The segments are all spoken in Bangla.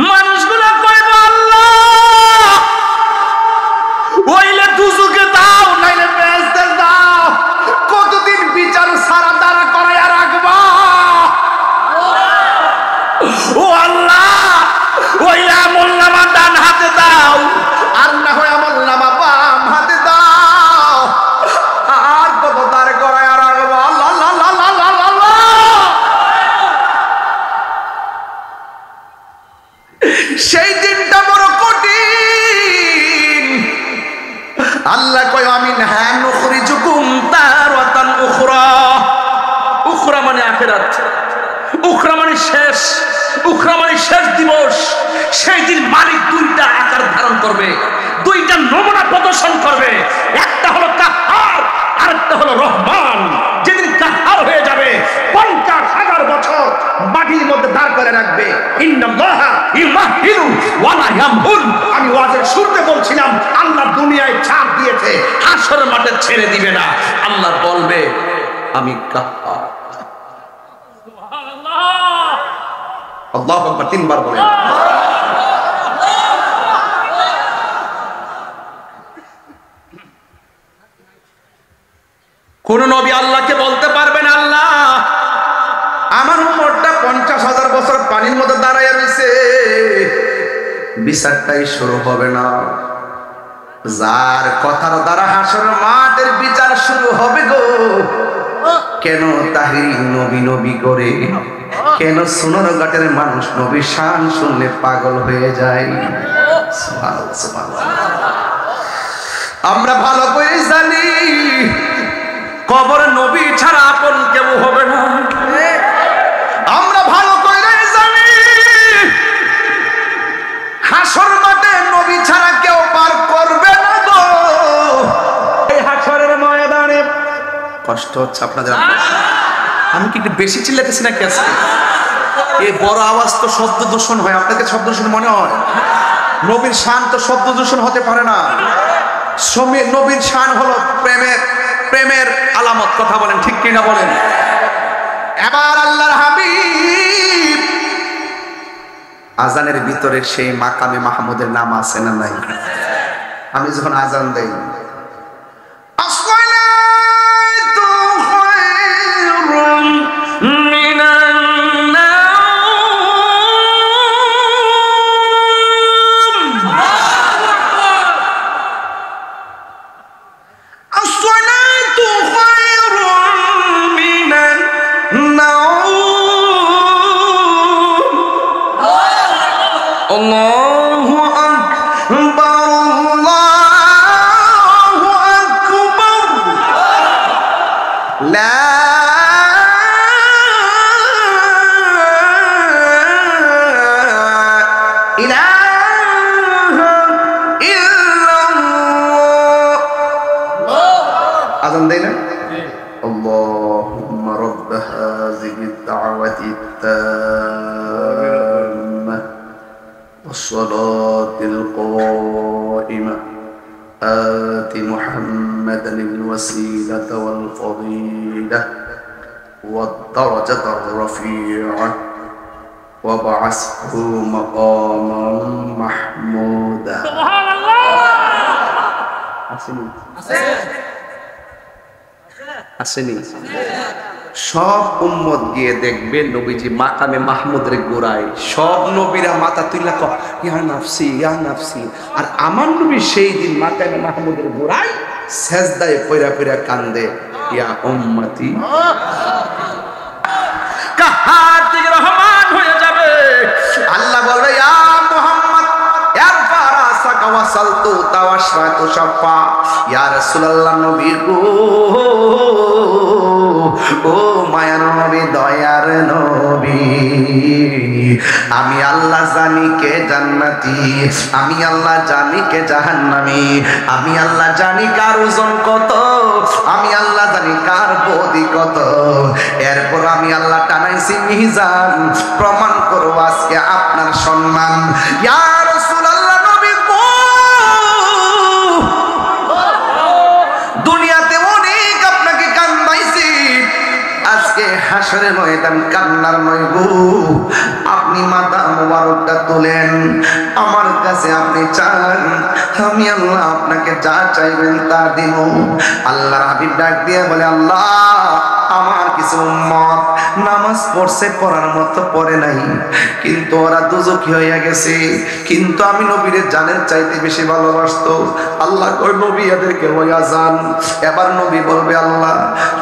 মানুষগুলো কইব আল্লাহ ওইলে দুজুকে দাও নাইলে বেহেশতে দাও, কতদিন বিচার সারা দাঁড়া করাইয়া রাখবা? ও আল্লাহ ওইলে আমলনামা ডান হাতে দাও, আর না হয় আমলনামা বাম হাতে দাও, আর কত দাঁড় করাইয়া রাখবা? আল্লাহ আল্লাহ আল্লাহ আল্লাহ। সেই দিনটা বড় কঠিন। আল্লাহ কয় আমি হ্যাঁ নুখরিজুকুম তারাতান উখরা। উখরা মানে আখিরাত, উখরা মানে শেষ, উখরা মানে শেষ দিবস। সেই দিন মালিক দুইটা আকার ধারণ করবে, দুইটা নমুনা প্রদর্শন করবে। একটা হলো কাহ্হার, আরেকটা হলো রহমান। যেদিন কাহ্হার হয়ে যাবে 50,000 বছর মাটির মধ্যে দাঁড় করে রাখবে। ইন্নাল্লাহা ইউমাহিলু ওয়া লা ইয়ামহুল। আমি ওয়াজের শুরুতে বলছিলাম আল্লাহ দুনিয়ায় ছাপ দিয়েছে, হাশরের মাঠে ছেড়ে দিবে না। আল্লাহ বলবে আমি কাহ্হার। সুবহানাল্লাহ, আল্লাহু আকবার, 3 বার বলেন। কোন নবী আল্লাহকে বলতে পারবেন আল্লাহ আমার উম্মতটা 50,000 বছর পানির মধ্যে দাঁড়াইয়া রয়েছে, বিচারটাই শুরু হবে না। যার কথার দ্বারা হাসরের মাঠের বিচার শুরু হবে গো। কেন তাহিরি নবী নবী করে, কেন সোনারঘাটের মানুষ নবী শান শুনলে পাগল হয়ে যায়? সুবহানাল্লাহ সুবহানাল্লাহ। আমরা ভালো করে জানি কবর নবী ছাড়া আপন কেউ হবে না। আমরা ভালো করে জানি হাসর মাঠে নবী ছাড়া কেউ পার করবে না গো। এই হাসরের ময়দানে কষ্ট হচ্ছে আপনাদের? আমি কি একটু বেশি চিল্লাতেছি নাকি আজকে? এই বড় আওয়াজ তো শব্দ দূষণ হয়, আপনাকে শব্দ দূষণ মনে হয়? নবীর শান তো শব্দ দূষণ হতে পারে না। নবীর শান হলো প্রেমের আলামত। কথা বলেন ঠিক কিনা বলেন? এবার আল্লাহর হাবিব আজানের ভিতরে সেই মাকামে মাহমুদের নাম আছে না নাই? আমি যখন আজান দেই আজান দেই না? আল্লাহুম্মা রাব্ব হাযিহি আদ-দাওয়াতি আত-তাম্মা ওয়াস-সালাতিল কায়িমা আতি মুহাম্মাদানিল ওয়াসিলাতা ওয়াল ফাদিলাহ ওয়াদ-দারাজাতার রাফিআ ওয়াবআসহু মাকামান মাহমুদা। সুবহানাল্লাহ। আসেনি? সব উম্মত গিয়ে দেখবে নবীজি মাকামে মাহমুদের গোড়ায়। সব নবীরা মাথা তুইলা কয় ইয়া নাফসি ইয়া নাফসি। আর আমার নবী সেই দিন মাকামে মাহমুদের গোড়ায় সেজদায় পয়রা পয়রা কান্দে, ইয়া উম্মতি। কাহার থেকে রহমান হয়ে যাবে। আল্লাহ বলবে ইয়া মুহাম্মদ ইরফা রাসাকা ওয়াসালতু তাওয়াশরাতু শাফা। ইয়া রাসূলুল্লাহ নবী গো, ও মায়ার নবী, দয়ার নবী, আমি আল্লাহ জানি কে জান্নাতি, আমি আল্লাহ জানি কে জাহান্নামী, আমি আল্লাহ জানি কার ওজন কত, আমি আল্লাহ জানি কার বডি কত। এরপর আমি আল্লাহ টানাইছি মিজান, প্রমাণ করব আজকে আপনার সম্মান। ইয়া রাসূলুল্লাহ নবী গো, দুনিয়াতে অনেক আপনাকে কান্দাইছি, আজকে হাসরের ময়দান কান্নার নয় গো। আপনি মাতা মুবারকটা তোলেন, আমার কাছে আপনি চান, আমি আল্লাহ আপনাকে যা চাইবেন তা দিব। আল্লাহর হাবিব ডাক দিয়ে বলে, আল্লাহ আমার কিছু উম্মত নামাজ পড়ছে, পড়ার মতো পড়ে নাই, কিন্তু ওরা দুজকি হইয়া গেছে, কিন্তু আমি নবীরে জানের চাইতে বেশি ভালোবাসতো। আল্লাহ কই নবী এদেরকে লইয়া যান। এবার নবী বলবে, আল্লাহ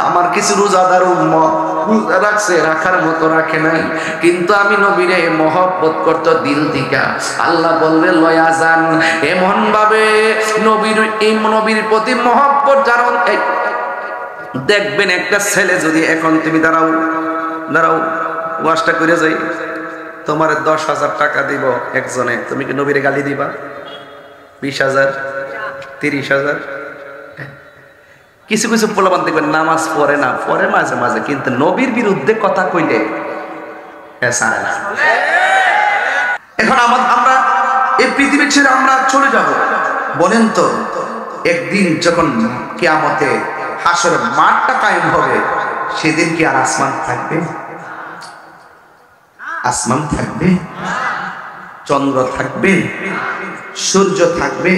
আমার কিছু রোজাদার উম্মত রোজা রাখছে, রাখার মতো রাখে নাই, কিন্তু আমি নবীরে মহব্বত করতো দিল থেকে। আল্লাহ বলবে লইয়া যান। এমন ভাবে নবীর প্রতি মহব্বত জানুন। দেখবেন একটা ছেলে যদি এখন তুমি দাঁড়াও ওয়াজটা করে যাই, তোমার 10,000 টাকা দিব একজনে, তুমি কি নবীরে গালি দিবা? 20,000, 30,000? কিছু কিছু পোলাপান দেখবেন নামাজ পড়ে না, পড়ে মাঝে মাঝে, কিন্তু নবীর বিরুদ্ধে কথা কইলে ছাড়ে না। এখন আমরা এই পৃথিবী ছেড়ে আমরা চলে যাব। বলেন তো, একদিন যখন কিয়ামতে হাসরের মাঠটা কায়েম হবে, সেদিন কি আর আসমান থাকবে? আসমান থাকবে? চন্দ্র থাকবে? সূর্য থাকবে?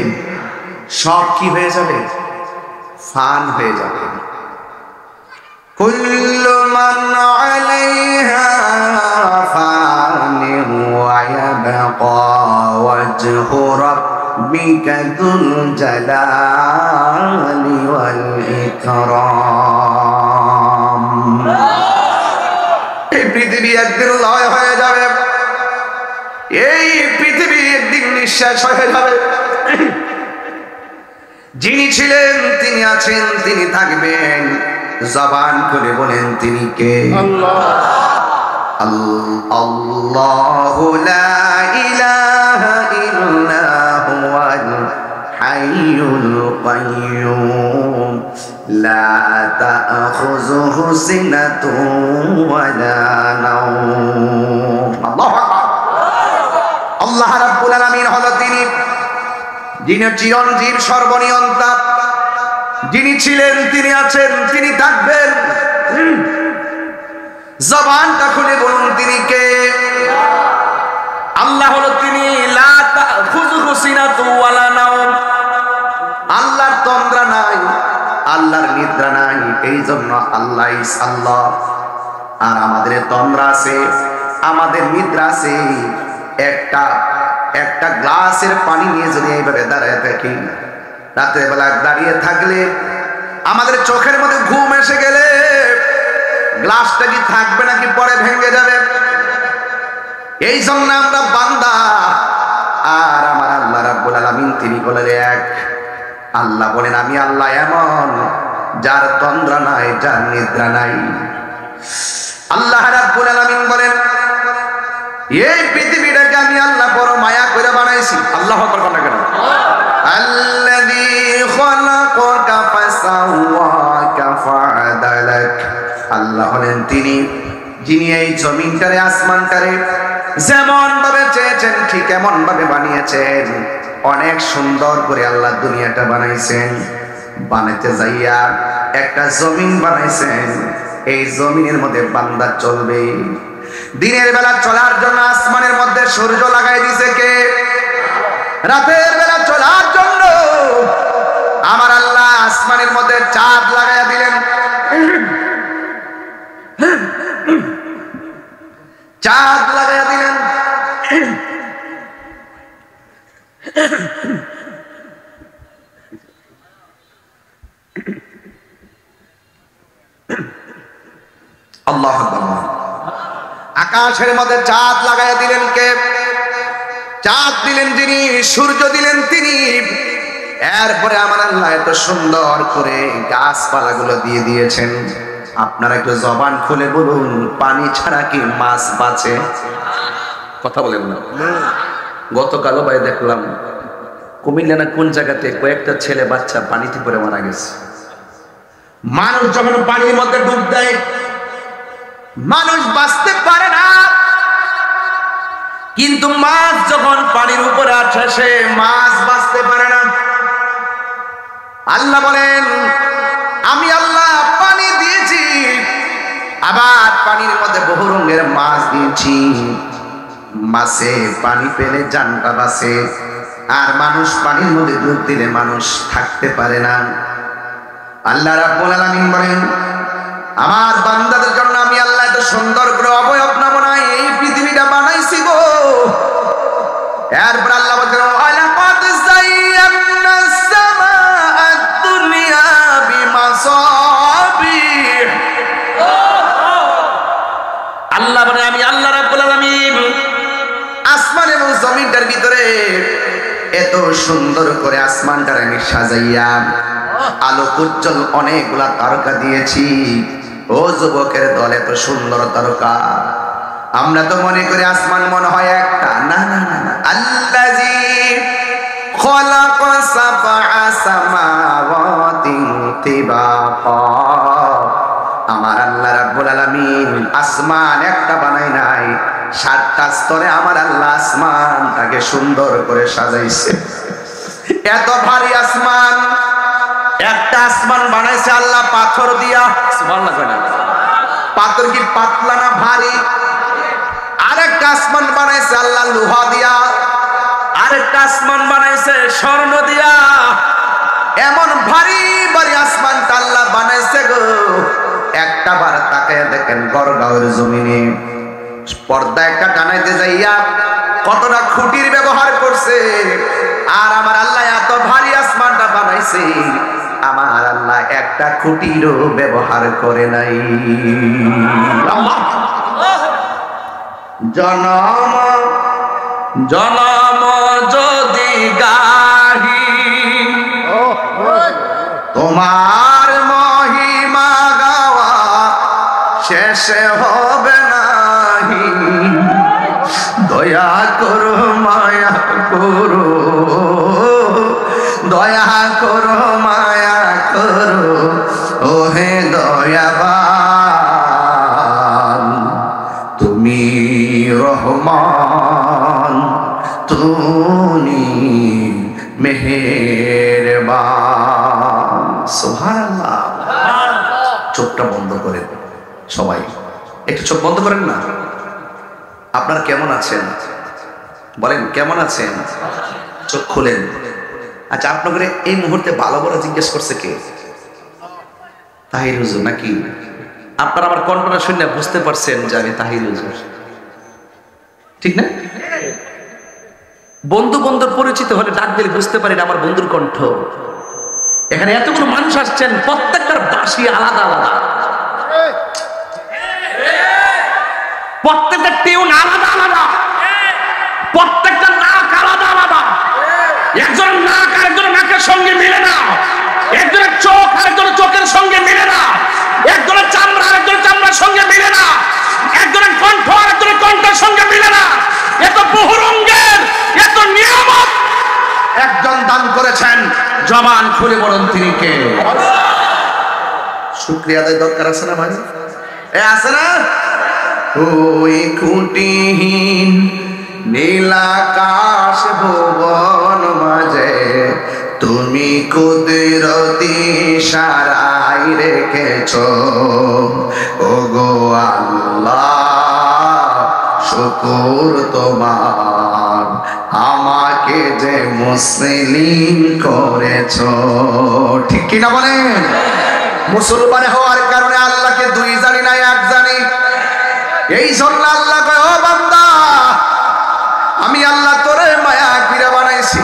সব কি হয়ে যাবে? ফান হয়ে যাবে। কুল্লু মান আলাইহা ফানিন ওয়া ইয়াবকা ওয়াজহু রাব্বিকা যুল জালালি ওয়াল ইকরাম। এই পৃথিবী একদিন লয় হয়ে যাবে, এই পৃথিবী একদিন নিঃশ্বাস হয়ে যাবে। যিনি ছিলেন, তিনি আছেন, তিনি থাকবেন। জবান খুলে বলেন তিনি কে? আল্লাহু লা ইলাহা ইল্লা হুয়াল হাইয়ুল কাইয়্যুম লা তাখুযুহু সিনাতুন ওয়ালা নাওম। আল্লাহু আকবার। আল্লাহ রাব্বুল আলামিন হলো তিনি, যিনি চিরঞ্জীব, সর্বনিয়ন্তা। যিনি ছিলেন, তিনি আছেন, তিনি থাকবেন। জবানটা খুলে বলুন তিনি কে? আল্লাহ হলো তিনি, লা তাখুযুহু সিনাতুন ওয়ালা নাওম। আল্লাহর তন্দ্রা নাই, আল্লাহর নিদ্রা নাই, এই জন্য আল্লাহ আল্লাহ। আর আমাদের তন্দ্রা আছে, আমাদের নিদ্রা আছে। একটা গ্লাসের পানি নিয়ে যদি এইভাবে দাঁড়িয়ে থাকি, রাতের বেলা দাঁড়িয়ে থাকলে আমাদের চোখের মধ্যে ঘুম এসে গেলে গ্লাসটা কি থাকবে নাকি পরে ভেঙে যাবে? এই জন্য আমরা বান্দা, আর আমার আল্লাহ রাব্বুল আলামিন তিনি বলেন এক। আল্লাহ বলেন, আমি আল্লাহ এমন যার তন্দ্রা নাই, যার নিদ্রা নাই। আল্লাহ রাব্বুল আলামিন বলেন, এই পৃথিবীটাকে আমি আল্লাহ বড় মায়া করে বানাইছি। আল্লাহু আকবার বলেন কেন? আল্লাযী খালাকাকা ফাসাওয়াকা ফাআদালাক। আল্লাহ হলেন তিনি, যিনি এই জমিনটারে, আসমানটারে যেমন ভাবে চেয়েছেন ঠিক এমন ভাবে বানিয়েছেন। অনেক সুন্দর করে আল্লাহ দুনিয়াটা বানাইছেন। বানাইতে যাইয়া একটা জমিন বানাইছেন, এই জমিনের মধ্যে বান্দা চলবে। দিনের বেলা চলার জন্য আসমানের মধ্যে সূর্য লাগাই দিয়েছে কে? রাতের বেলা চলার জন্য আমার আল্লাহ আসমানের মধ্যে চাঁদ লাগাইয়া দিলেন। চাঁদ লাগাইয়া দিলেন। আল্লাহু আকবার। আকাশের মধ্যে চাঁদ লাগাইয়া দিলেন কে? চাঁদ দিলেন যিনি, সূর্য দিলেন তিনি। এরপরে আমার আল্লাহ এত সুন্দর করে গাছপালাগুলো দিয়ে দিয়েছেন। আপনারা একটু জবান খুলে বলুন, পানি ছাড়া কি মাছ বাঁচে? কথা বলেন না। গতকালও ভাই দেখলাম কুমিল্লা না কোন জায়গাতে কয়েকটা ছেলে বাচ্চা পানিতে পড়ে মারা গেছে। মানুষ যখন পানির মধ্যে ডুব দেয়, মানুষ বাঁচতে পারে না, কিন্তু মাছ যখন পানির উপরে আসে, সে মাছ বাঁচতে পারে না। আল্লাহ বলেন, আমি আল্লাহ পানি দিয়েছি, আবার পানির মধ্যে বহু রঙের মাছ দিয়েছি। মাছে পানি পেলে জানটা বাঁচে, আর মানুষ পানির মধ্যে ডুব দিলে মানুষ থাকতে পারে না। আল্লাহ রাব্বুল আলামিন বলেন, আমার বান্দাদের জন্য আমি আল্লাহ এত সুন্দর করে অবয়ব নমুনায় এই পৃথিবীটা বানাইছি গো। এরপর আল্লাহ বলেন, ওয়ালাকাদ যায়্যানাস সামাআদ দুনিয়া বিমাসাবিহ। আল্লাহ বলেন, আমি আল্লাহ রাব্বুল আলামিন আসমান এবং জমিনটার ভিতরে এত সুন্দর করে আসমানটার আমি সাজাইয়া আলোক উজ্জ্বল অনেকগুলা তারকা দিয়েছি। ও যুবকের দল, এত সুন্দর তারকা। আমরা তো মনে করি আসমান মনে হয় একটা, না না না না। আল্লাযী খালাকা সাবআ সামাওয়াতিন তিবাকা। আমার আল্লাহ রাব্বুল আলামিন আসমান একটা বানায় নাই, 7টা স্তরে আমার আল্লাহ আসমানটাকে সুন্দর করে সাজাইছে। এত ভারী আসমান, একটা আসমান বানাইছে আল্লাহ পাথর দিয়া। সুবহানাল্লাহ। পাথর কি পাতলা না ভারী? আরেকটা আসমান বানাইছে আল্লাহ লোহা দিয়া, আরেকটা আসমান বানাইছে স্বর্ণ দিয়া। এমন ভারী ভারী আসমানটা আল্লাহ বানাইছে গো। একটা বার তাকায় দেখেন গড়গাঁওয়ের জমিনে পর্দা একটা টানাইতে যাইয়া কতটা খুঁটির ব্যবহার করছে। আর আমার আল্লাহ এত ভারী আসমানটা বানাইছে, আমার আল্লাহ একটা খুঁটিরও ব্যবহার করে নাই। জনম জনম যদি গাহি তোমার মহিমা গাওয়া শেষ হবে নাহি। দয়া করো মায়া করো, দয়া করো মায়া করো, ওহে দয়াবান তুমি রহমান, তুমি মেহেরবান। সুবহানাল্লাহ। চোখটা বন্ধ করেন সবাই, একটু চোখ বন্ধ করেন না। আপনারা কেমন আছেন বলেন, কেমন আছেন? চোখ খুলেন। আচ্ছা, আপনাদের এই মুহূর্তে ভালো বড় জিজ্ঞেস করছে কে? তাহির হুজুর নাকি? আপনারা আমার কণ্ঠটা শুনে বুঝতে পারছেন যে আমি তাহির হুজুর, ঠিক না? বন্ধু বন্ধুর পরিচিত হলে ডাক দিলে বুঝতে পারি না আমার বন্ধুর কণ্ঠ। এখানে এতগুলো মানুষ আসছেন, প্রত্যেকটার বাঁশি আলাদা আলাদা, প্রত্যেকটা টিউন আলাদা আলাদা, প্রত্যেকটা নাক আলাদা আলাদা। একজনের নাক আরেকজনের নাকের সঙ্গে মিলে না, একজনের চোখ আরেকজনের চোখের সঙ্গে মিলে না, একজনের চামড়া আরেকজনের চামড়ার সঙ্গে মিলে না, একজনের কণ্ঠ আরেকজনের কণ্ঠের সঙ্গে মিলে না। এত বহুরঙ্গের, এত নিয়ামত একজন দান করেছেন। জবান খুলে বলুন তিনি কে? শুকরিয়া আদায় দরকার আছে না ভাই? আছে না? ওই খুঁটিহীন নীলাকাশ ভুবন মাঝে তুমি কুদরতি ইশারায় রেখেছো। ওগো আল্লাহ শুকর তোমার, আমাকে যে মুসলিম করেছো। ঠিক কিনা বলেন? মুসলমান হওয়ার কারণে আল্লাহকে দুই জানি না, এক জানি। এই জন্য আল্লাহ কয়, ও বান্দা, আমি আল্লাহ তোরে মায়া কিরা বানাইছি।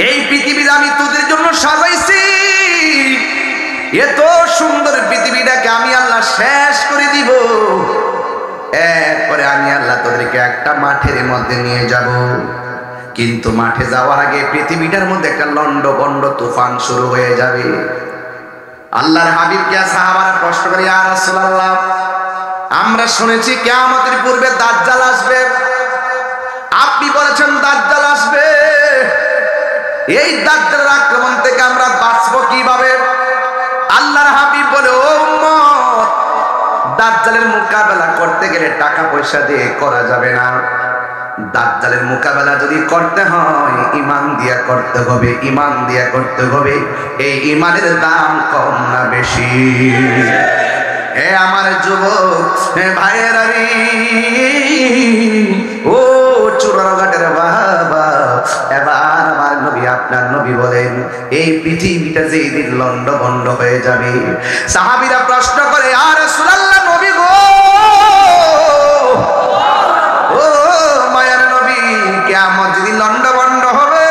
এই পৃথিবী আমি তোদের জন্য সাজাইছি। এত সুন্দর পৃথিবীটাকে আমি আল্লাহ শেষ করে দিব। এরপরে আমি আল্লাহ তোদেরকে একটা মাঠের মধ্যে নিয়ে যাব। কিন্তু মাঠে যাওয়ার আগে পৃথিবীটার মধ্যে একটা লন্ডভন্ড তুফান শুরু হয়ে যাবে। আল্লাহর হাবিবকে সাহাবারা প্রশ্ন করে, ইয়া রাসূলুল্লাহ, আমরা শুনেছি কিয়ামতের পূর্বে দাজ্জাল আসবে, আপনি বলেছেন দাজ্জাল আসবে, এই দাজ্জালের আক্রমণ থেকে আমরা বাঁচবো কিভাবে? আল্লাহর হাবিব বলে, ও উম্মত, দাজ্জালের মোকাবেলা করতে গেলে টাকা পয়সা দিয়ে করা যাবে না। দাজ্জালের মোকাবেলা যদি করতে হয় ঈমান দিয়া করতে হবে, ঈমান দিয়া করতে হবে। এই ঈমানের দাম কম না বেশি? এ আমার যুবক ভাইয়েরা রে, ও চুরাঘাটের বাবা, এবার আমার নবী আপনার নবী বলেন এই পৃথিবীটা যেদিন লন্ডভন্ড হয়ে যাবে, সাহাবীরা প্রশ্ন করে ইয়া রাসূলুল্লাহ নবী গো, ও মায়ার নবী, কিয়ামত যেদিন লন্ডভন্ড হবে,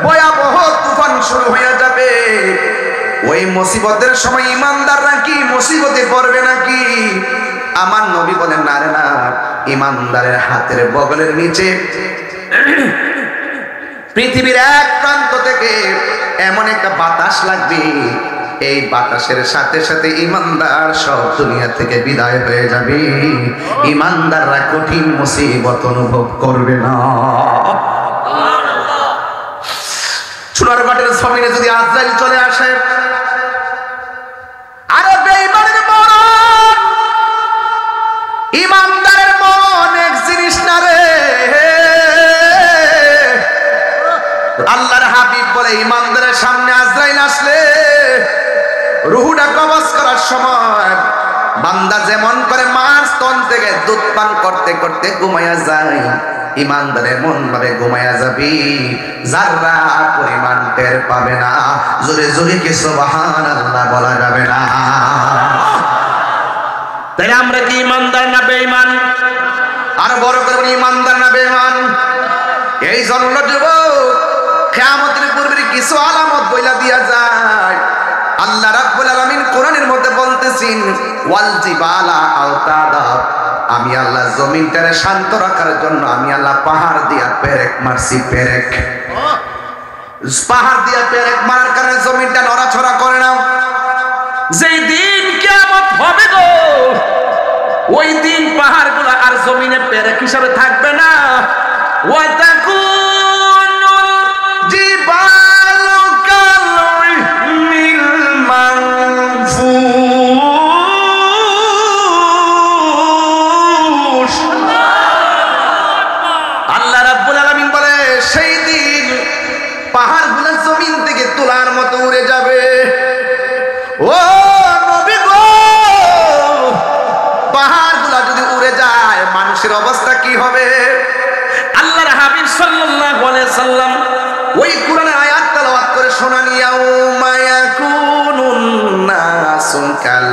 ভয়াবহ তুফান শুরু হয়ে যাবে, ওই মুসিবতের সময় ইমানদাররা কি মুসিবতে পড়বে নাকি? আমার নবী বলেন না রে না, ইমানদারের হাতের বগলের নিচে পৃথিবীর এক প্রান্ত থেকে এমন একটা বাতাস লাগবে, এই বাতাসের সাথে সাথে ইমানদার সব দুনিয়া থেকে বিদায় হয়ে যাবে, ইমানদাররা কঠিন মুসিবত অনুভব করবে না। চুনারঘাটের জমিনে যদি আজরাইল চলে আসে, আরে বেঈমানের মরণ, ইমানদারের মরণ এক জিনিস না রে। আল্লাহর হাবিব বলে ইমানদারের সামনে আজরাইল আসলে রুহুটা কবজ করার সময় বান্দা যেমন করে মাছ স্তন থেকে দুধ পান করতে করতে ঘুমায়া যায়, ইমানদারের মন ভাবে ঘুমায়া যাবি, যারা পরিমাণ টের পাবে না, জোরে জোরে কি সুবহানাল্লাহ বলা যাবে না। তাই আমরা কি ইমানদার না বেঈমান? আর বড় করে ইমানদার না বেঈমান? এই জন্য যুবক, কিয়ামতের পূর্বে কিছু আলামত বইলা দিয়া যায়। আল্লাহ রাব্বুল আলামিন কোরআনের মধ্যে বলতেছেন ওয়াল জিবালা আওতাদা, আমি আল্লাহ জমিনটারে শান্ত রাখার জন্য আমি আল্লাহ পাহাড় দিয়া পেরেক মারছি, পেরেক, পাহাড় দিয়া পেরেক মারার কারণে জমিনটা নড়াচড়া করে না। যেই দিন কিয়ামত হবে গো, ওই দিন পাহাড়গুলো আর জমিনে পেরেক হিসাবে থাকবে না। ওয়া তাকুনুল জিবালু কালমিল মানফুস। আল্লাহ রাব্বুল আলামিন বলে সেই দিন পাহাড়গুলো জমিন থেকে তুলার মতো উড়ে যাবে। ও নবী গো, পাহাড়গুলো যদি উড়ে যায় মানুষের অবস্থা কি হবে? আল্লাহর হাবিব সাল্লাল্লাহু আলাইহি সাল্লাম ওই কোরআনের আয়াত তেলাওয়াত করে শোনান, ইয়াউমা ইয়াকুনুন নাসু কাল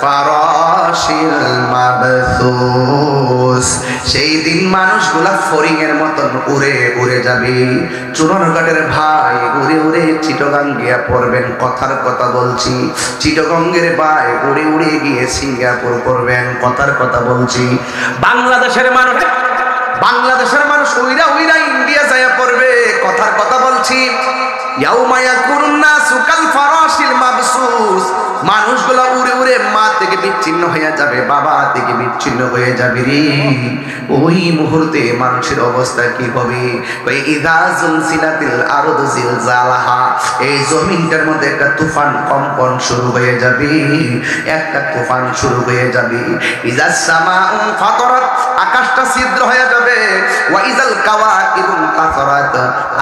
ফারাশিল মাবথুস, সেই দিন মানুষগুলা ফড়িং এর মতন উড়ে উড়ে যাবে। চুনারঘাটের ভাই উড়ে উড়ে চিটাগাং গিয়া পড়বেন, কথার কথা বলছি। চিটাগঙ্গের ভাই উড়ে উড়ে গিয়ে সিঙ্গাপুর পড়বেন, কথার কথা বলছি। বাংলাদেশের মানুষ উইরা উইরা ইন্ডিয়া যায় পড়বে, কথার কথা বলছি। ইয়াউমা ইয়াকুনুন নাসু কাল ফারাশিল মাবসুস, মানুষগুলো উড়ে উড়ে মা থেকে বিচ্ছিন্ন হয়ে যাবে, বাবা থেকে বিচ্ছিন্ন হয়ে যাবে রে। ওই মুহূর্তে মানুষের অবস্থা কি হবে? ইযা যুলজিলাতিল আরদু জিলজালাহা, এই জমিনটার মধ্যে একটা তুফান কম্পন শুরু হয়ে যাবে, একটা তুফান শুরু হয়ে যাবে। ইযা সামাউ ফাতারাত, আকাশটা ছিদ্র হয়ে যাবে। ওয়া ইযাল কাওয়াকিবু কাসারাত,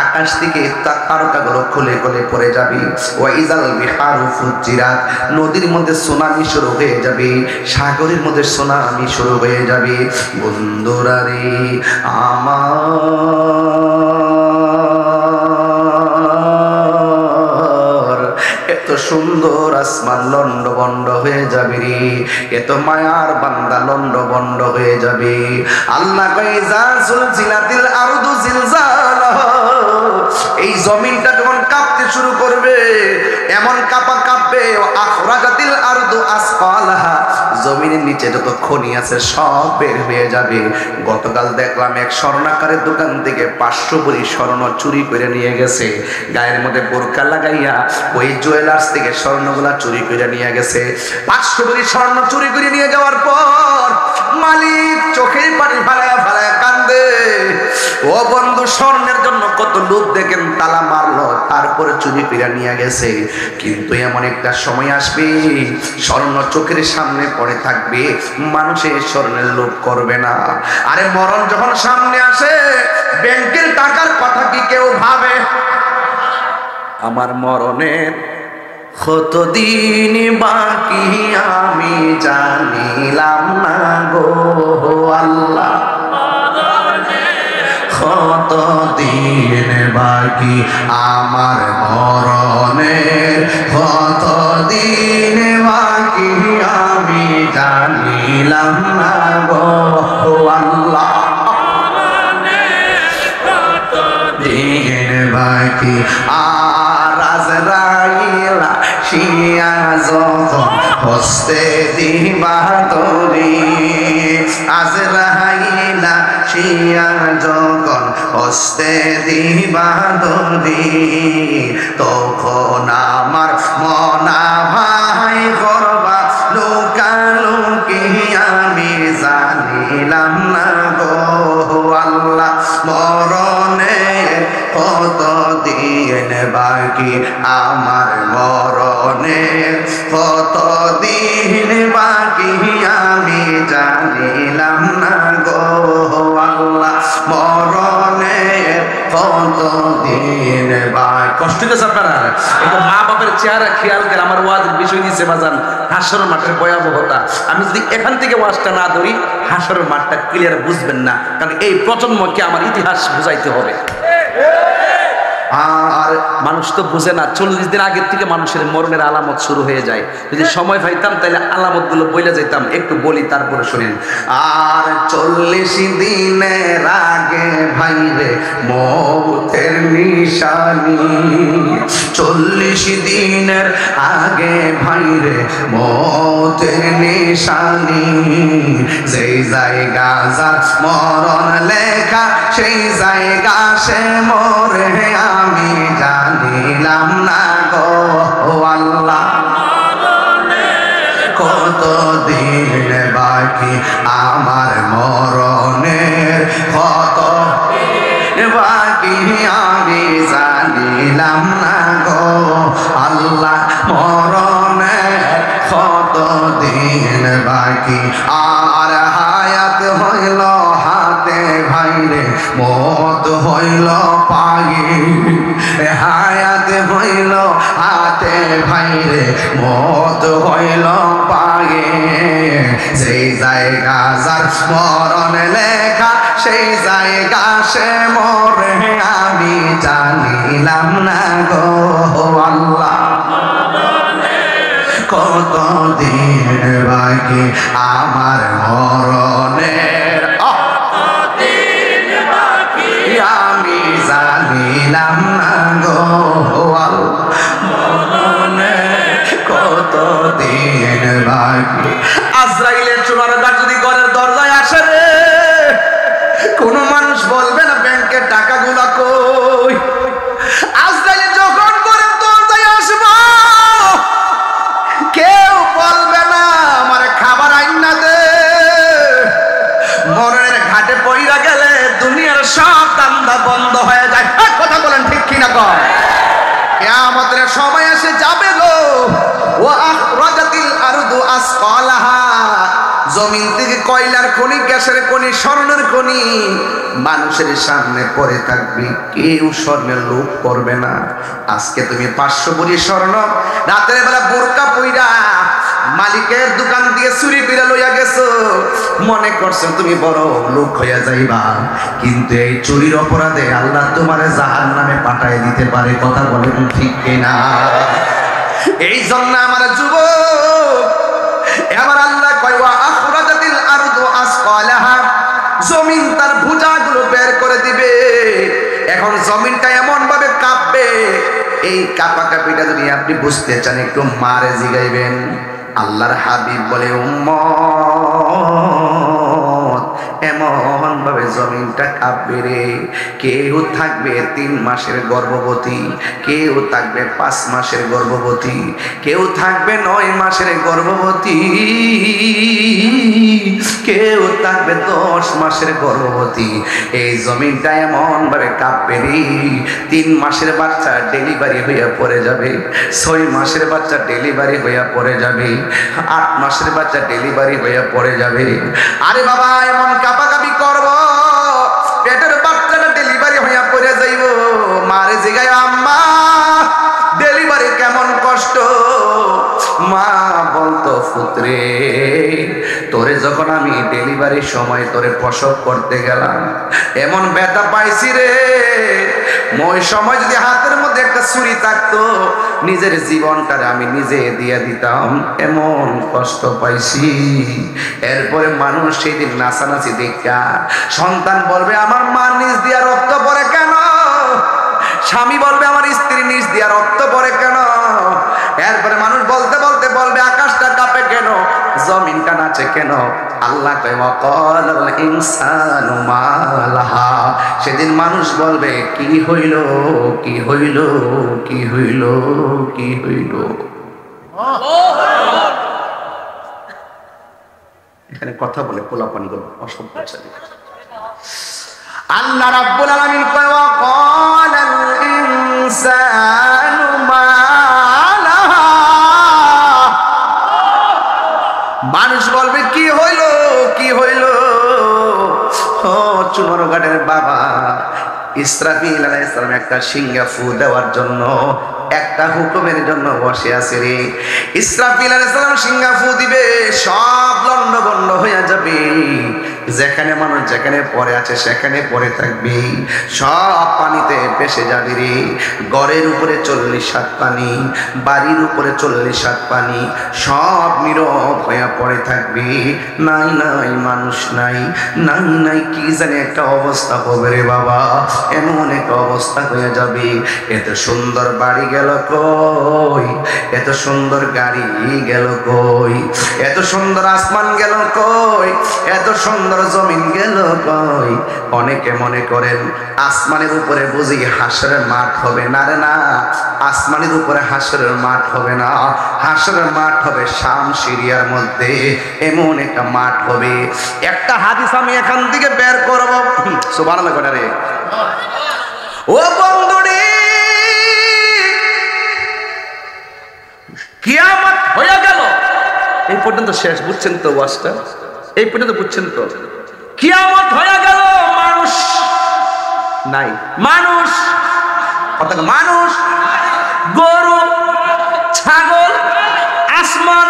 আকাশ থেকে তারকাগুলো খুলে খুলে পড়ে যাবে। ওয়া ইযাল বিহারু ফুজ্জিরাত, নদীর মধ্যে সুনামি শুরু হয়ে যাবে, সাগরের মধ্যে সুনামি শুরু হয়ে যাবে। বন্ধুরা রে আমার, এত সুন্দর আসমান লন্ড বন্ড হয়ে যাবে রে, এত মায়ার বান্দা লন্ড বন্ড হয়ে যাবে। আল্লাহ কয় যা যুলজিলাতিল আরদু জিলজালাহা, এই জমিনটা যখন কাঁপতে শুরু করবে, এমন কাঁপবে, আখরাজাতিল আরদু আসফালাহা, জমিনের নিচে যত খনি আছে সব বের হয়ে যাবে। গতকাল দেখলাম এক স্বর্ণাকারের দোকান থেকে 500 ভরি স্বর্ণ চুরি করে নিয়ে গেছে, গায়ের মধ্যে বোরকা লাগাইয়া ওই জুয়েলার্স থেকে স্বর্ণগুলা চুরি করে নিয়ে গেছে। 500 ভরি স্বর্ণ চুরি করে নিয়ে যাওয়ার পর মালিক চোখের পানি ফালায়া ফালায়া কান্দে। ও বন্ধু, স্বর্ণের জন্য কত লোক দেখেন তালা মারলো, তারপরে চুরি করে নিয়ে গেছে। কিন্তু এমন একটা সময় আসবে, স্বর্ণ চোখের সামনে পড়ে থাকবে, মানুষের স্বর্ণের লোভ করবে না। আরে মরণ যখন সামনে আসে, ব্যাংকের টাকার কথা কি কেউ ভাবে? আমার মরণের কতদিন বাকি আমি জানিলাম না গো আল্লাহ, কতদিন বাকি আমার মরণের, কতদিন বাকি আমি জানিলাম না গো আল্লাহ, দিন বাকি আর আজরাইল আসিয়া যখন হস্তে দিবা তরি, আজরাইল আসিয়া যখন হস্তে দিবা তরি, তখন আমার মনা ভাই করবা লুকালুকি আমি জানিলাম না গো আল্লাহ, মরণে কতদিন বাকি আমার মরণে, কতদিন বাকি আমি জানিলাম না গো আল্লাহ, মরণে কতদিন বাকি। কষ্ট হচ্ছে আপনারা, এটা মা বাপের চেহারা খেয়াল করে আমার ওয়াজের বিষয় দিচ্ছে বাজান হাসর মাঠের ভয়াবহতা। আমি যদি এখান থেকে ওয়াজটা না ধরি হাসর মাঠটা ক্লিয়ার বুঝবেন না, কারণ এই প্রজন্মকে আমার ইতিহাস বুঝাইতে হবে। আর মানুষ তো বুঝে না, 40 দিন আগের থেকে মানুষের মরণের আলামত শুরু হয়ে যায়। যদি সময় পাইতাম তাহলে আলামত গুলো বলে যেতাম, একটু বলি তারপরে শুনেন। আর 40 দিনের আগে ভাইরে মৌতের নিশানি, 40 দিনের আগে ভাইরে মৌতের নিশানি, যেই জায়গা যার মরণ লেখা সেই জায়গা সে মরে আমি জানিলাম না গো আল্লাহ, কতদিন বাকি আমার মরণের, কত বাকি আমি জানিলাম না গো আল্লাহ, মরণের কতদিন বাকি। আর হায়াত হইল হাতে ভাইরে মত হইল পায়ে, হায়াত হইল হাতে ভাইরে মত হইল পায়ে, যেই জায়গা যার মরণ লেখা সেই জায়গা সে মরে আমি জানিলাম না গো আল্লাহ, কতদিন বাকি আমার মরণের, আমি জানিলাম না গো আল্লাহ, মরণের কতদিন বাকি। আজরাইলের চূড়ার গাছ যদি ঘরের দরজায় আসে রে, কোন মানুষ বলবে না ব্যাংকের টাকাগুলো কই। আজরাইল যখন ঘরের দরজায় আসবো কেউ বলবে না আমার খাবার আইনা দে। মরণের ঘাটে পইরা গেলে দুনিয়ার সব দান্দা বন্ধ হয়ে যায়। কথা বলেন ঠিক কিনা কয়? কিয়ামতের সময় এসে যাবে গো, ওয়া আখরাজাতিল আরদু আসকালাহা, জমিন থেকে কয়লার খনি, গ্যাসের খনি, স্বর্ণের খনি মানুষের সামনে পড়ে থাকবে, কেউ স্বর্ণের লোভ করবে না। আজকে তুমি 500 ভরি স্বর্ণ রাতের বেলা বোরকা পইরা মালিকের দোকান দিয়ে চুরি করে লইয়া গেছো, মনে করছো তুমি বড় লোক হইয়া যাইবা, কিন্তু এই চুরির অপরাধে আল্লাহ তোমারে জাহান্নামে পাঠায় দিতে পারে। কথা বলেন ঠিক কিনা? এই জন্য আমার যুবক, এবার আল্লাহ কয় ওয়া আখরাজাতিল আরদু আসকালাহা, জমিন তার ভুজাগুলো বের করে দিবে। এখন জমিনটা এমন ভাবে কাঁপবে, এই কাঁপাকাঁপিটা যদি আপনি বুঝতে চান একটু মারে জিগাইবেন। আল্লাহর হাবিব বলে উম্মত এমন ভাবে জমিনটা কাঁপবে রে, কেউ থাকবে 3 মাসের গর্ভবতী, কেউ থাকবে 5 মাসের গর্ভবতী, কেউ থাকবে 9 মাসের গর্ভবতী, কেউ থাকবে 10 মাসের গর্ভবতী। এই জমিনটা এমন ভাবে কাঁপবে রে, 3 মাসের বাচ্চা ডেলিভারি হইয়া পড়ে যাবে, 6 মাসের বাচ্চা ডেলিভারি হইয়া পড়ে যাবে, 8 মাসের বাচ্চা ডেলিভারি হইয়া পড়ে যাবে। আরে বাবা এমন কাঁপাকাঁপি করব, পেটের বাচ্চাটা ডেলিভারি হইয়া পড়ে যাইব, মারে জিগায় আম্মা ডেলিভারি কেমন কষ্ট। এই সময় তোরে প্রসব করতে গেলাম, এমন ব্যথা পাইছি রে, ওই সময় যদি হাতের মধ্যে একটা ছুরি থাকতো নিজের জীবনটারে আমি নিজে দিয়ে দিতাম, এমন কষ্ট পাইছি। এরপরে মানুষ সেই দিন নাচানাচি দেখা সন্তান বলবে আমার মা নিজ দিয়া রক্ত পড়ে কেন, স্বামী বলবে আমার স্ত্রী নিজ দিয়া রক্ত পড়ে কেন, এরপরে মানুষ বলতে বলতে বলবে আকাশটা কাঁপে কেন, জমিনটা নাচে কেন। আল্লাহ কয় ওয়াকালাল ইনসানু মা লাহা, সেদিন মানুষ বলবে কি হইল কি হইল কি হইল কি হইল। এখানে কথা বলে পোলাপানি গুলো অসভ্য ছেলে। আল্লাহ রাব্বুল আলামিন কয় ওয়াকালাল ইনসানু মা লাহা, মানুষ বলবে কি হইল কি হইল। ও চুনরঘাটের বাবা ইসরাফিল আলাইহিস সালাম একটা সিংহা ফু দেওয়ার জন্য একটা হুকুমের জন্য বসে আছে রে। ইসরাফিল আলাইহিস সালাম সিংহা ফু দিবে, সব লন্ডভন্ড হয়ে যাবে, যেখানে মানুষ যেখানে পড়ে আছে সেখানে পড়ে থাকবে, সব পানিতে ভেসে যাবে রে। ঘরের উপরে 40 হাত পানি, বাড়ির উপরে 40 হাত পানি, সব নীরব হয়ে পড়ে থাকবে, নাই নাই মানুষ নাই, নাই নাই কি জানি একটা অবস্থা হবে রে বাবা, এমন একটা অবস্থা হয়ে যাবে। এত সুন্দর বাড়ি গেল কই, এত সুন্দর গাড়ি গেল কই, এত সুন্দর আসমান গেল কই, এত সুন্দর জমিন গেল কই। অনেকে মনে করেন আসমানের উপরে বুঝি হাসরের মাঠ হবে, না রে না, আসমানের উপরে হাসরের মাঠ হবে না, হাসরের মাঠ হবে শাম সিরিয়ার মধ্যে, এমন একটা মাঠ হবে। একটা হাদিস আমি এখান থেকে বের করব, সুবহানাল্লাহ করে রে। ও বন্ধুরে, কিয়ামত হয়ে গেল, এই পর্যন্ত শেষ, বুঝছেন তো ওয়াজটা, এই পর্যন্ত বুঝছেন তো? কিয়ামত হয়ে গেল, মানুষ নাই, মানুষ মানুষ, গরু, ছাগল, আসমান,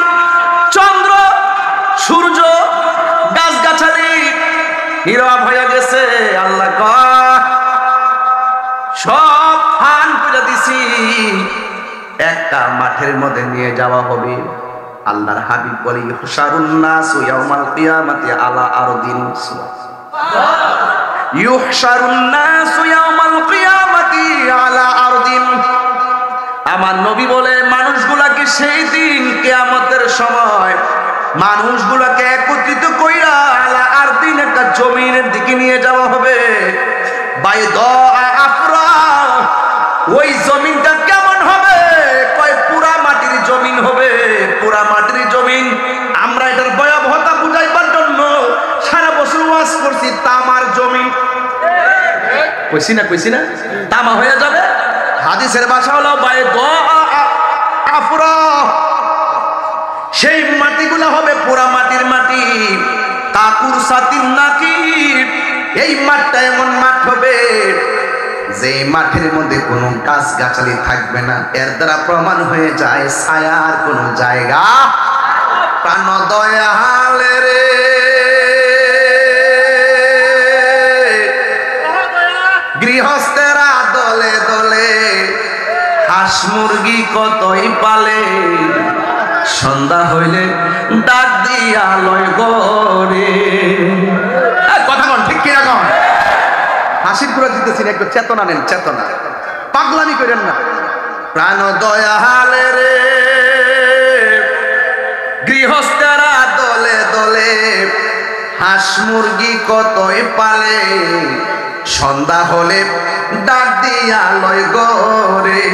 চন্দ্র, সূর্য, গাছগাছালি নীরব হয়ে গেছে। আল্লাহ কয় সব ফান করে দিছি, একটা মাঠের মধ্যে নিয়ে যাওয়া হবে। আল্লাহর হাবিব বলে ইহশারুন নাসু ইয়াউমাল কিয়ামাতি আলা আরদিন, ইহশারুন নাসু ইয়াউমাল কিয়ামাতি আলা আরদিন। আমার নবী বলে মানুষগুলাকে সেই দিন কিয়ামতের সময় মানুষগুলাকে একত্রিত কইরা আলা আরদিন একটা জমিনের দিকে নিয়ে যাওয়া হবে। বাইদা আফরা, ওই জমিনটা কেমন হবে? কয় পুরা মাটির জমিন হবে, পুরা মাটির জমিন। আমরা এটার ভয়াবহতা বুঝাইবার জন্য সারা বছর ওয়াজ করছি, তামার জমিন কইছি না, তামা হয়ে যাবে। হাদিসের ভাষা হলো বাইদা আফরা, সেই মাটিগুলো হবে পুরা মাটির মাটি। কাকুর সাতিন নাকিব, এই মাঠটা এমন মাঠ হবে যে মাঠের মধ্যে কোনো গাছ গাছালি থাকবে না। এর দ্বারা প্রমাণ হয়ে যায় ছায়ার কোনো জায়গা। প্রাণ দয়াল রে, গৃহস্থেরা দলে দলে হাঁস মুরগি কতই পালে, সন্ধ্যা হইলে ডাক দিয়া লয় গরে। কথা কন ঠিক কিনা কন? হাসির করে দিতেছি না, একটু চেতনা নেন, চেতনা, পাগলামি করেন না। প্রাণ দয়াল রে, গৃহস্থেরা দলে দলে হাঁস মুরগি কতই পালে, সন্ধ্যা হলে ডাক দিয়া লয় গরে।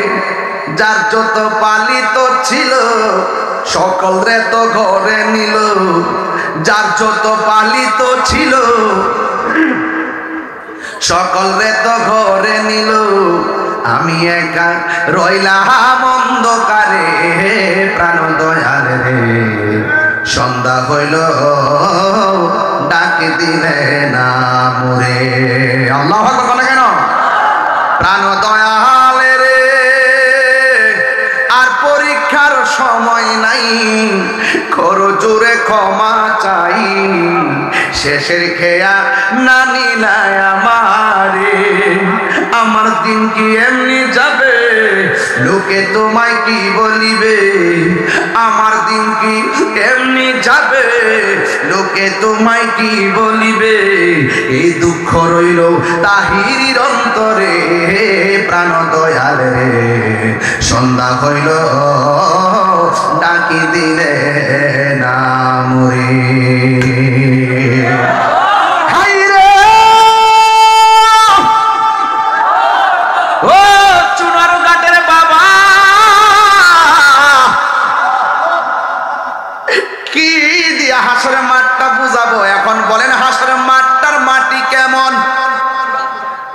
যার যত পালিত ছিল সকল রে তো ঘরে নিল, যার যত পালিত ছিল সকল রে তো ঘরে নিল। আমি একা রইলাম অন্ধকারে, প্রাণ দয়াল রে, সন্ধ্যা হইল ডাক দিলে না মোরে। আল্লাহু আকবার বলে কেন? প্রাণ দয়াল রে, আর পরীক্ষা রাখার সময় নাই, করো জোরে ক্ষমা চাই, শেষের খেয়া না নিলায় আমারে। আমার দিন কি এমনি যাবে, লোকে তোমায় কি বলিবে? আমার দিন কি এমনি যাবে, লোকে তোমায় কি বলিবে? এই দুঃখ রইল তাহিরির অন্তরে, প্রাণ দয়ালে সন্ধ্যা হইল ডাকি দিলে না মরে। হাসরের মাঠটা বুঝাবো, এখন বলেন হাসরের মাঠটার মাটি কেমন?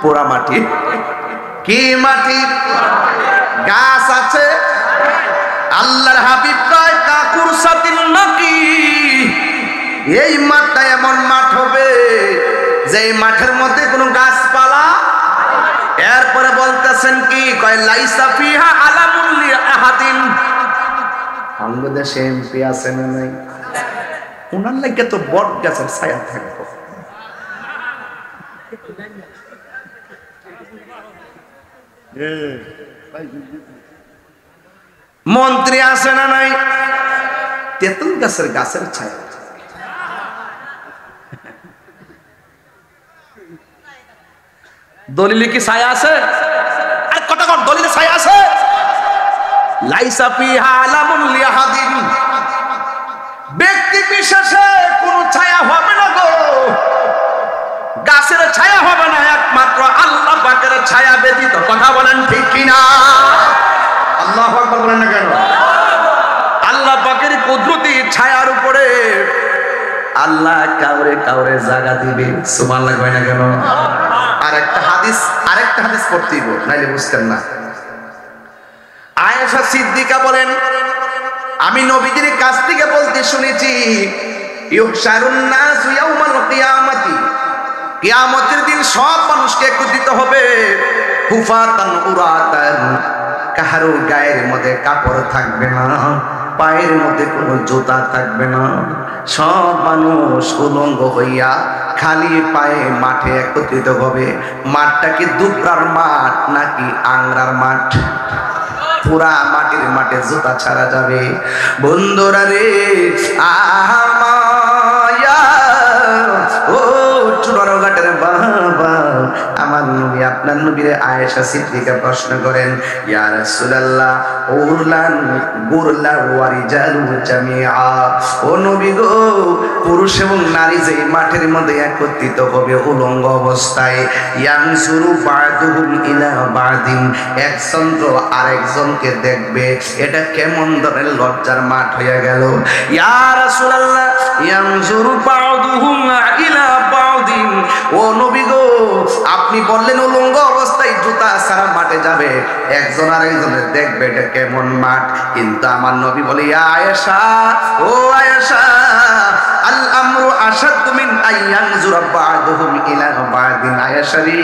পোড়া মাটি। কি মাটি? গাছ আছে? আল্লাহর হাবিব কয় কাকুর সাতিন নাকি, এই মাঠটা এমন মাঠ হবে যে মাঠের মধ্যে কোনো গাছপালা। এরপরে বলতেছেন কি, কয় লাইসা ফিহা আলামুল লিআহাদিন। আমাদের দেশে এমপি আছে না নাই? ওনার লাগে তো বট গাছের ছায়া থাকবো। মন্ত্রী আছে না নাই? তেঁতুল গাছের ছায়া। দলিলে কি ছায়া আছে? কথা কর, দলিলে ছায়া আছে? লাইসা ফিহা আলামুল লিআহাদিন, ব্যক্তি বিশেষে কোন ছায়া হবে না গো, গাছের ছায়া হবে না, একমাত্র আল্লাহ পাকের ছায়া ব্যতীত। কথা বলেন ঠিক কিনা? আল্লাহু আকবার বলেন না কেন? আল্লাহ পাকের কুদরতি ছায়ার উপরে আল্লাহ কাউরে কাউরে জায়গা দিবে। সুবহানাল্লাহ কয় না কেন? আরেকটা হাদিস পড়তেই বল, নাইলে বুঝতেন না। আয়েশা সিদ্দিকা বলেন, আমি নবীজির কাছ থেকে বলতে শুনেছি, ইউহশারুন নাস ইয়াউমাল কিয়ামাতি, কিয়ামতের দিন সব মানুষকে একত্রিত হবে, হুফাতান উরাতান, কাহারো গায়ের মধ্যে কাপড় থাকবে না, পায়ের মধ্যে কোনো জুতা থাকবে না, সব মানুষ উলঙ্গ হইয়া খালি পায়ে মাঠে একত্রিত হবে। মাঠটা কি দুবরার মাঠ নাকি আংরার মাঠ? পুরা মাটির মাঠে জুতা ছাড়া যাবে। বন্ধুরা রে, ও চুনারঘাটের বাবা, আমার নবী আপনার নবীরে আয়েশা সিদ্দিকা প্রশ্ন করেন, ইয়া রাসূলুল্লাহ উরলান গুরলা ওয়া রিজালু জামিআ, ও নবী গো, পুরুষ এবং নারী যে মাঠের মধ্যে একত্রিত হবে উলঙ্গ অবস্থায়, ইয়ানসুরু বা'দুহুম ইলা বা'দিন, একজন তো আরেকজনকে দেখবে, এটা কেমন ধরনের লজ্জার মাঠ হয়ে গেল। ইয়া রাসূলুল্লাহ ইয়ানসুরু বা'দুহুম ইলা বা'দিন, ও নবী গো, আপনি বললেন উলঙ্গ অবস্থায় জুতা ছাড়া মাঠে যাবে, একজন আরেকজনের দেখবে, এটা কেমন মাঠ? কিন্তু আমার নবী বলে, আয়েশা, ও আয়েশা, আল আমরু আশাদ্দু মিন আইয়ানজুরা বা'দুহুম ইলা বা'দিন। আয়েশা রে,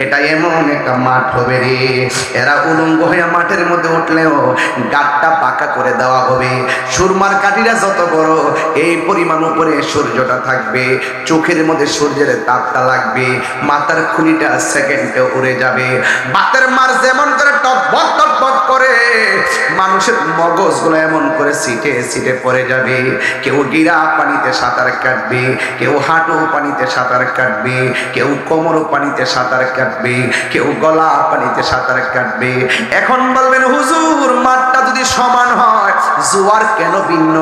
এটা এমন একটা মাঠ হবে রে, এরা উলঙ্গ হয়ে মাঠের মধ্যে উঠলেও গাটটা বাঁকা করে দেওয়া হবে, সুরমার কাঠিটা যত বড় এই পরিমাণ উপরে সূর্যটা থাকবে, চোখের মধ্যে সূর্যের তাপটা লাগবে, মাথার খুলিটা সেকেন্ডে উড়ে যাবে, বাতের মার যেমন করে টকবক টকবক করে মানুষের মগজগুলো এমন করে সিটে সিটে পড়ে যাবে। কেউ গিরা পানিতে সাঁতার কাটবে, কেউ হাঁটু পানিতে সাঁতার কাটবে, কেউ কোমর পানিতে সাঁতার কাটবে, কেউ গলা পানিতে সাঁতার কাটবে। এখন বলবেন হুজুর, মাঠটা যদি সমান হয় জোয়ার কেন ভিন্ন?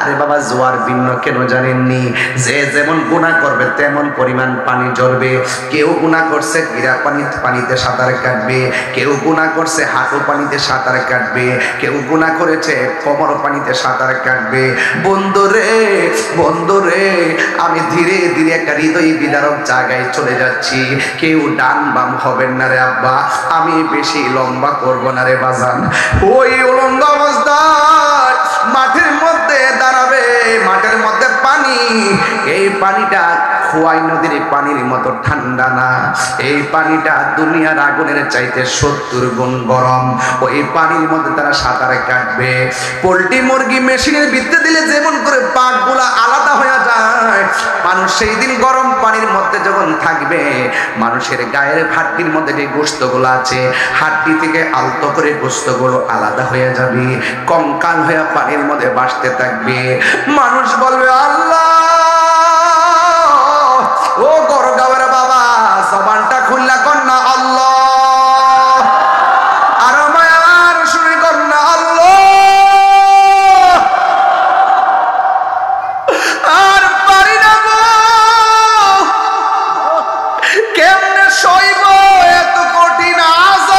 আরে বাবা, জোয়ার ভিন্ন কেন জানেননি? যে যেমন গুনাহ করবে তেমন পরিমাণ পানি ঝরবে। কেউ গুনাহ করছে গিরা পানিতে সাঁতার কাটবে, কেউ গুনাহ করছে হাঁটু পানিতে সাঁতার কাটবে, কেউ গুনাহ করেছে কোমর পানিতে সাঁতার কাটবে। বন্ধুরে, বন্ধুরে, আমি ধীরে ধীরে একটা হৃদয় বিদারক জায়গায় চলে যাচ্ছি। কেউ ডান বাম হবেন না রে আব্বা, আমি বেশি লম্বা করব না রে বাজান। ওই উলঙ্গ অবস্থায় মাঠের মধ্যে দাঁড়াবে, মাঠের মধ্যে পানি, এই পানিটা খোয়াই নদীর পানির মতো ঠান্ডা না, এই পানিটা দুনিয়ার আগুনের চাইতে 70 গুণ গরম। ওই পানির মধ্যে তারা সাঁতার কাটবে। পোল্ট্রি মুরগি মেশিনের ভিতরে দিলে যেমন করে পাকগুলা আলাদা হয়ে যায়, মানুষ সেই দিন গরম পানির মধ্যে যখন থাকবে, মানুষের গায়ের হাড্ডির মধ্যে যে গোশতগুলো আছে, হাড্ডি থেকে আলতো করে গোশতগুলো আলাদা হয়ে যাবে, কঙ্কাল হয়ে পানির মধ্যে ভাসতে থাকবে। মানুষ বলবে আল্লাহ, ও গরগাঁওয়ের বাবা জবানটা খুললা কন্যা আল্লাহ, আর মায়ার শুনে কন্যা আল্লাহ, আর পারি না গো, কেমনে সইব এত কঠিন আযাব।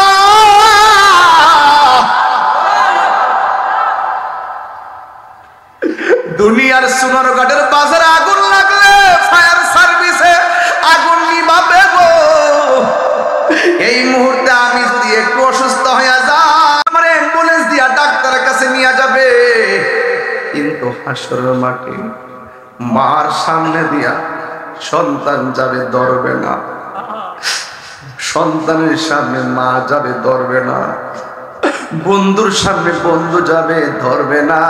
দুনিয়ার সোনারঘাটের বাজারে আগুন লাগলে ফায়ার সার্ভিসে আগুন নিভাবে গো। এই মুহূর্তে আমি যদি একটু অসুস্থ হয়ে যাই, আমার অ্যাম্বুলেন্স দিয়া ডাক্তারের কাছে নিয়ে যাবে, কিন্তু হাসরের মাঠে মার সামনে দিয়া সন্তান যাবে ধরবে না, সন্তানের সামনে মা যাবে ধরবে না, বন্ধুর সামনে বন্ধু যাবে ধরবে না।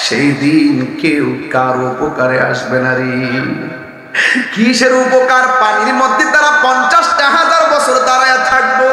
সেই দিন কেউ কার উপকারে আসবে না রে। কিসের উপকার? পানির মধ্যে তারা 50,000 বছর দাঁড়ায় থাকবো।